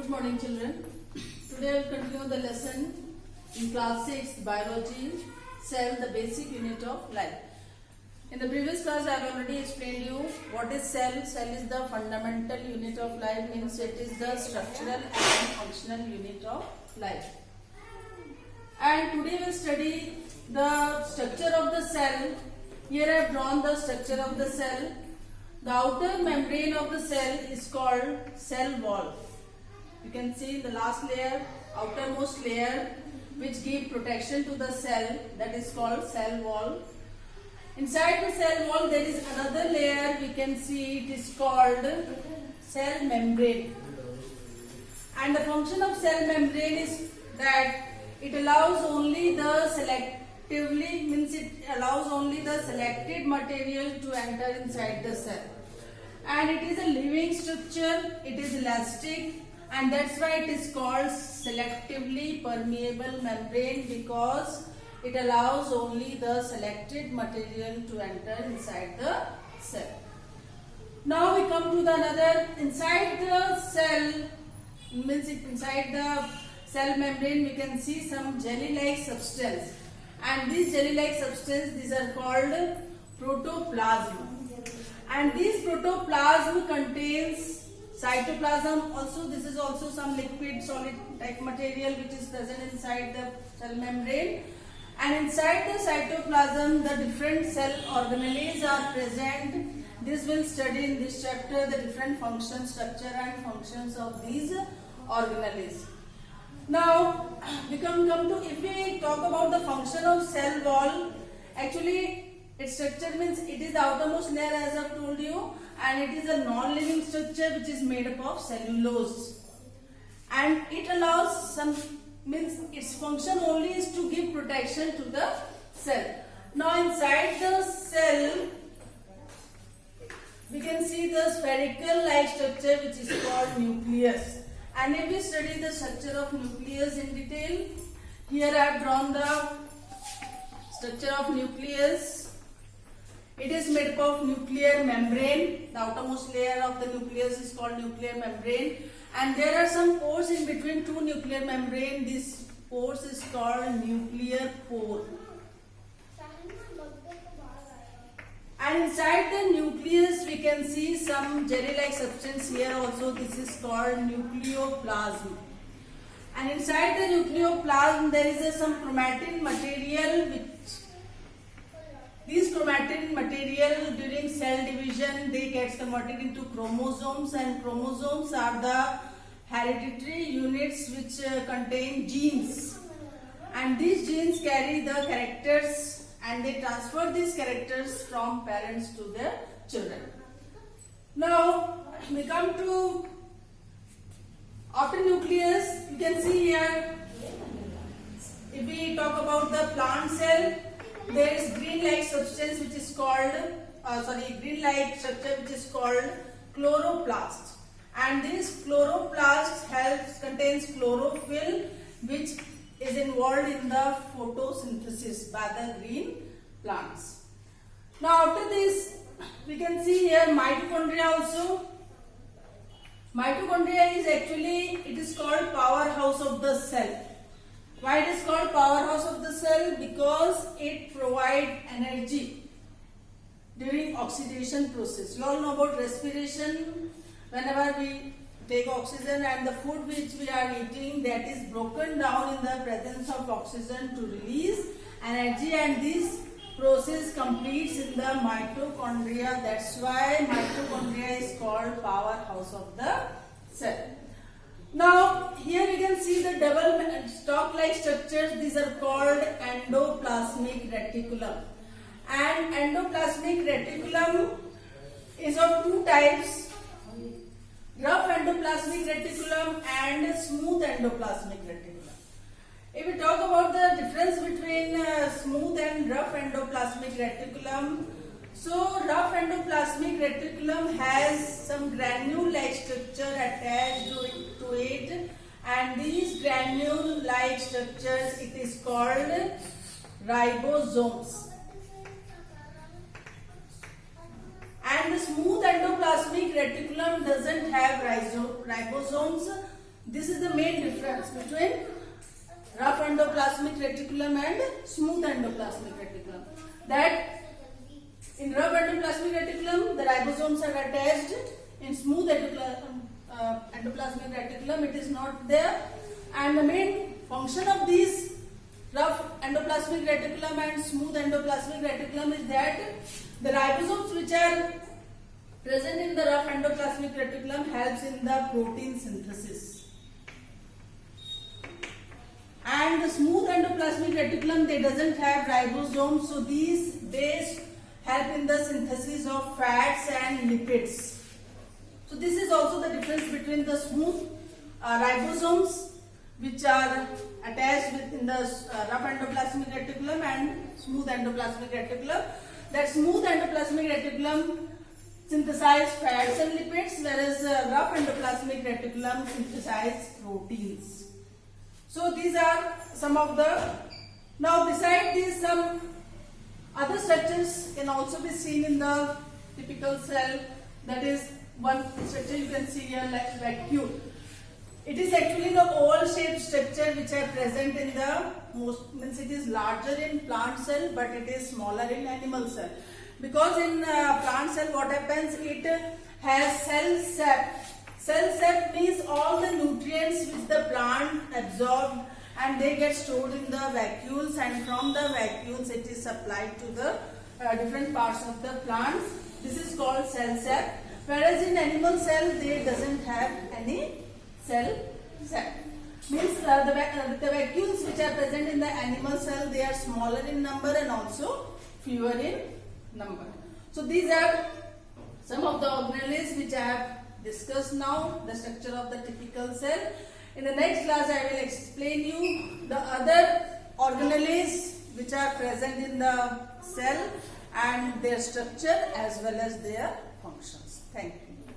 Good morning, children. Today I will continue the lesson in class 6 biology, cell, the basic unit of life. In the previous class I have already explained you what is cell. Cell is the fundamental unit of life, means it is the structural and functional unit of life. And today we will study the structure of the cell. Here I have drawn the structure of the cell. The outer membrane of the cell is called cell wall. You can see in the last layer, outermost layer, which give protection to the cell, that is called cell wall. Inside the cell wall there is another layer, we can see it is called cell membrane. And the function of cell membrane is that it allows only the selected material to enter inside the cell. And it is a living structure, it is elastic, and that's why it is called selectively permeable membrane, because it allows only the selected material to enter inside the cell. Now we come to the another, inside the cell, inside the cell membrane we can see some jelly-like substance, and this jelly-like substance, these are called protoplasm. And this protoplasm contains cytoplasm. Also, this is also some liquid solid like material which is present inside the cell membrane. And inside the cytoplasm, the different cell organelles are present. This will study in this chapter the different functions, structure and functions of these organelles. Now, we come to, if we talk about the function of cell wall, actually its structure means it is the outermost layer, as I have told you, and it is a non-living structure which is made up of cellulose. And it allows means its function only is to give protection to the cell. Now inside the cell, we can see the spherical like structure which is called nucleus. And if we study the structure of nucleus in detail, here I have drawn the structure of nucleus. It is made up of nuclear membrane. The outermost layer of the nucleus is called nuclear membrane. And there are some pores in between two nuclear membrane. This pores is called nuclear pore. And inside the nucleus we can see some jelly-like substance. Here also this is called nucleoplasm. And inside the nucleoplasm there is some chromatin material, which these chromatin material during cell division they get converted into chromosomes, and chromosomes are the hereditary units which contain genes, and these genes carry the characters and they transfer these characters from parents to their children. Now we come to after nucleus. You can see here, if we talk about the plant cell, there is green-like substance which is called, green-like structure which is called chloroplast. And this chloroplast contains chlorophyll, which is involved in the photosynthesis by the green plants. Now after this, we can see here mitochondria also. Mitochondria is actually, it is called powerhouse of the cell. Why it is called powerhouse of the cell? Because it provides energy during oxidation process. You all know about respiration. Whenever we take oxygen and the food which we are eating, that is broken down in the presence of oxygen to release energy, and this process completes in the mitochondria. That's why mitochondria is called powerhouse of the cell. Now here we can see the double stalk-like structures. These are called endoplasmic reticulum. And endoplasmic reticulum is of two types: rough endoplasmic reticulum and smooth endoplasmic reticulum. If we talk about the difference between smooth and rough endoplasmic reticulum, so rough endoplasmic reticulum has some granule-like structure attached to it, and these granule-like structures, it is called ribosomes. And the smooth endoplasmic reticulum doesn't have ribosomes. This is the main difference between rough endoplasmic reticulum and smooth endoplasmic reticulum. That in rough endoplasmic reticulum, the ribosomes are attached. In smooth endoplasmic reticulum, it is not there. And the main function of these rough endoplasmic reticulum and smooth endoplasmic reticulum is that the ribosomes which are present in the rough endoplasmic reticulum helps in the protein synthesis. And the smooth endoplasmic reticulum, they doesn't have ribosomes, so they help in the synthesis of fats and lipids. So this is also the difference between the smooth ribosomes which are attached within the rough endoplasmic reticulum and smooth endoplasmic reticulum. That smooth endoplasmic reticulum synthesize fats and lipids, whereas rough endoplasmic reticulum synthesize proteins. So these are some of the. Now beside these, some other structures can also be seen in the typical cell. That is one structure you can see here, like vacuole. It is actually the oval-shaped structure which are present in the most, means it is larger in plant cell, but it is smaller in animal cell. Because in plant cell, what happens? It has cell sap. Cell sap means all the nutrients which the plant absorbed and they get stored in the vacuoles, and from the vacuoles it is supplied to the different parts of the plants. This is called cell sap. Whereas in animal cell, they doesn't have any cell sap. Means the vacuoles which are present in the animal cell, they are smaller in number and also fewer in number. So these are some of the organelles which I have discussed now, the structure of the typical cell. In the next class, I will explain you the other organelles which are present in the cell and their structure as well as their functions. Thank you.